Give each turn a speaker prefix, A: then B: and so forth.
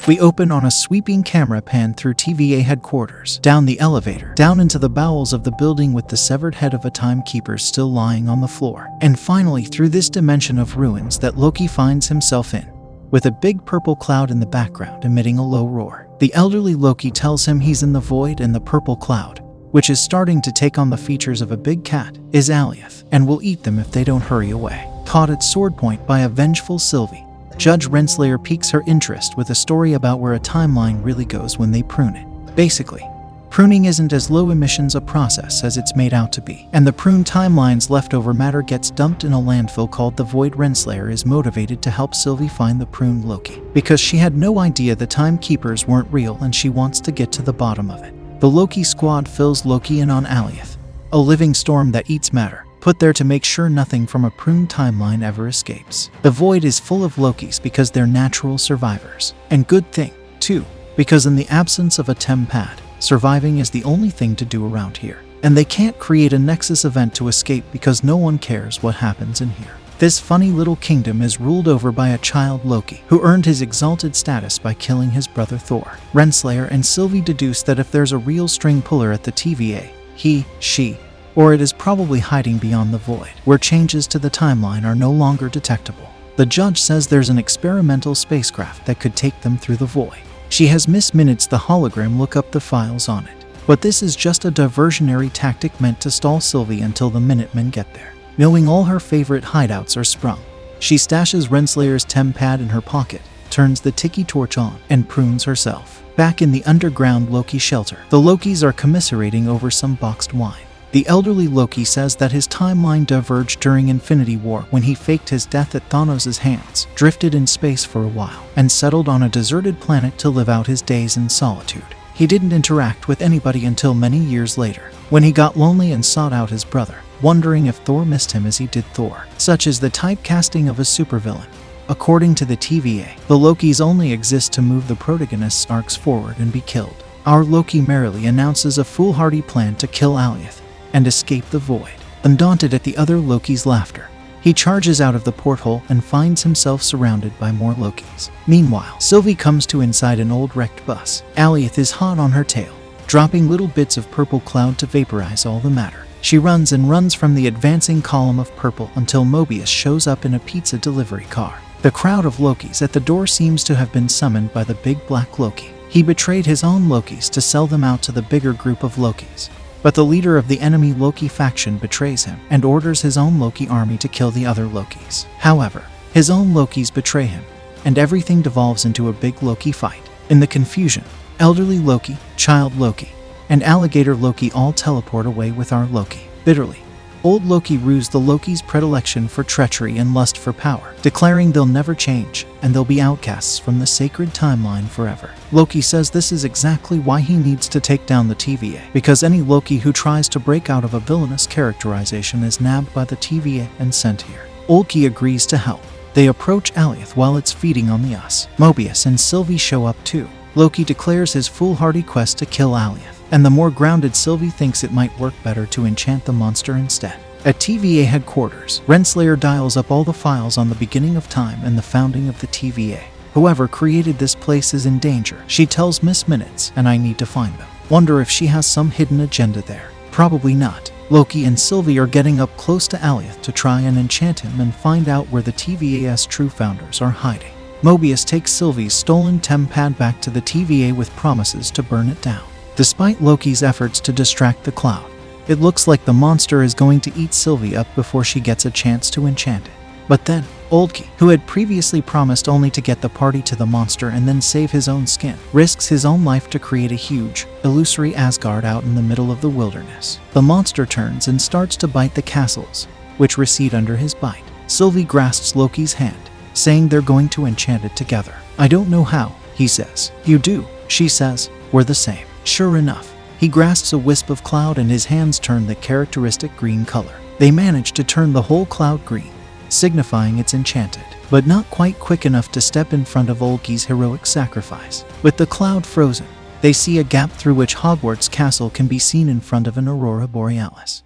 A: We open on a sweeping camera pan through TVA headquarters, down the elevator, down into the bowels of the building with the severed head of a timekeeper still lying on the floor, and finally through this dimension of ruins that Loki finds himself in, with a big purple cloud in the background emitting a low roar. The elderly Loki tells him he's in the void, and the purple cloud, which is starting to take on the features of a big cat, is Alioth, and will eat them if they don't hurry away. Caught at sword point by a vengeful Sylvie, Judge Renslayer piques her interest with a story about where a timeline really goes when they prune it. Basically, pruning isn't as low emissions a process as it's made out to be, and the pruned timeline's leftover matter gets dumped in a landfill called the Void. Renslayer is motivated to help Sylvie find the pruned Loki, because she had no idea the timekeepers weren't real and she wants to get to the bottom of it. The Loki squad fills Loki in on Alioth, a living storm that eats matter, put there to make sure nothing from a pruned timeline ever escapes. The Void is full of Lokis because they're natural survivors. And good thing, too, because in the absence of a TemPad, surviving is the only thing to do around here. And they can't create a Nexus event to escape because no one cares what happens in here. This funny little kingdom is ruled over by a child Loki, who earned his exalted status by killing his brother Thor. Renslayer and Sylvie deduce that if there's a real string puller at the TVA, he, she, or it is probably hiding beyond the Void, where changes to the timeline are no longer detectable. The judge says there's an experimental spacecraft that could take them through the Void. She has Miss Minutes the hologram look up the files on it. But this is just a diversionary tactic meant to stall Sylvie until the Minutemen get there. Knowing all her favorite hideouts are sprung, she stashes Renslayer's TemPad in her pocket, turns the tiki torch on, and prunes herself. Back in the underground Loki shelter, the Lokis are commiserating over some boxed wine. The elderly Loki says that his timeline diverged during Infinity War when he faked his death at Thanos' hands, drifted in space for a while, and settled on a deserted planet to live out his days in solitude. He didn't interact with anybody until many years later, when he got lonely and sought out his brother, wondering if Thor missed him as he did Thor. Such is the typecasting of a supervillain. According to the TVA, the Lokis only exist to move the protagonist's arcs forward and be killed. Our Loki merrily announces a foolhardy plan to kill Alioth and escape the Void. Undaunted at the other Loki's laughter, he charges out of the porthole and finds himself surrounded by more Lokis. Meanwhile, Sylvie comes to inside an old wrecked bus. Alioth is hot on her tail, dropping little bits of purple cloud to vaporize all the matter. She runs and runs from the advancing column of purple until Mobius shows up in a pizza delivery car. The crowd of Lokis at the door seems to have been summoned by the big black Loki. He betrayed his own Lokis to sell them out to the bigger group of Lokis. But the leader of the enemy Loki faction betrays him and orders his own Loki army to kill the other Lokis. However, his own Lokis betray him, and everything devolves into a big Loki fight. In the confusion, elderly Loki, child Loki, and alligator Loki all teleport away with our Loki. Bitterly, old Loki rues the Loki's predilection for treachery and lust for power, declaring they'll never change and they'll be outcasts from the sacred timeline forever. Loki says this is exactly why he needs to take down the TVA, because any Loki who tries to break out of a villainous characterization is nabbed by the TVA and sent here. Loki agrees to help. They approach Alioth while it's feeding on the us. Mobius and Sylvie show up too. Loki declares his foolhardy quest to kill Alioth, and the more grounded Sylvie thinks it might work better to enchant the monster instead. At TVA headquarters, Renslayer dials up all the files on the beginning of time and the founding of the TVA. Whoever created this place is in danger, she tells Miss Minutes, and I need to find them. Wonder if she has some hidden agenda there. Probably not. Loki and Sylvie are getting up close to Alioth to try and enchant him and find out where the TVA's true founders are hiding. Mobius takes Sylvie's stolen TemPad back to the TVA with promises to burn it down. Despite Loki's efforts to distract the cloud, it looks like the monster is going to eat Sylvie up before she gets a chance to enchant it. But then, Loki, who had previously promised only to get the party to the monster and then save his own skin, risks his own life to create a huge, illusory Asgard out in the middle of the wilderness. The monster turns and starts to bite the castles, which recede under his bite. Sylvie grasps Loki's hand, saying they're going to enchant it together. I don't know how, he says. You do, she says. We're the same. Sure enough, he grasps a wisp of cloud and his hands turn the characteristic green color. They manage to turn the whole cloud green, signifying it's enchanted, but not quite quick enough to step in front of Loki's heroic sacrifice. With the cloud frozen, they see a gap through which Hogwarts Castle can be seen in front of an aurora borealis.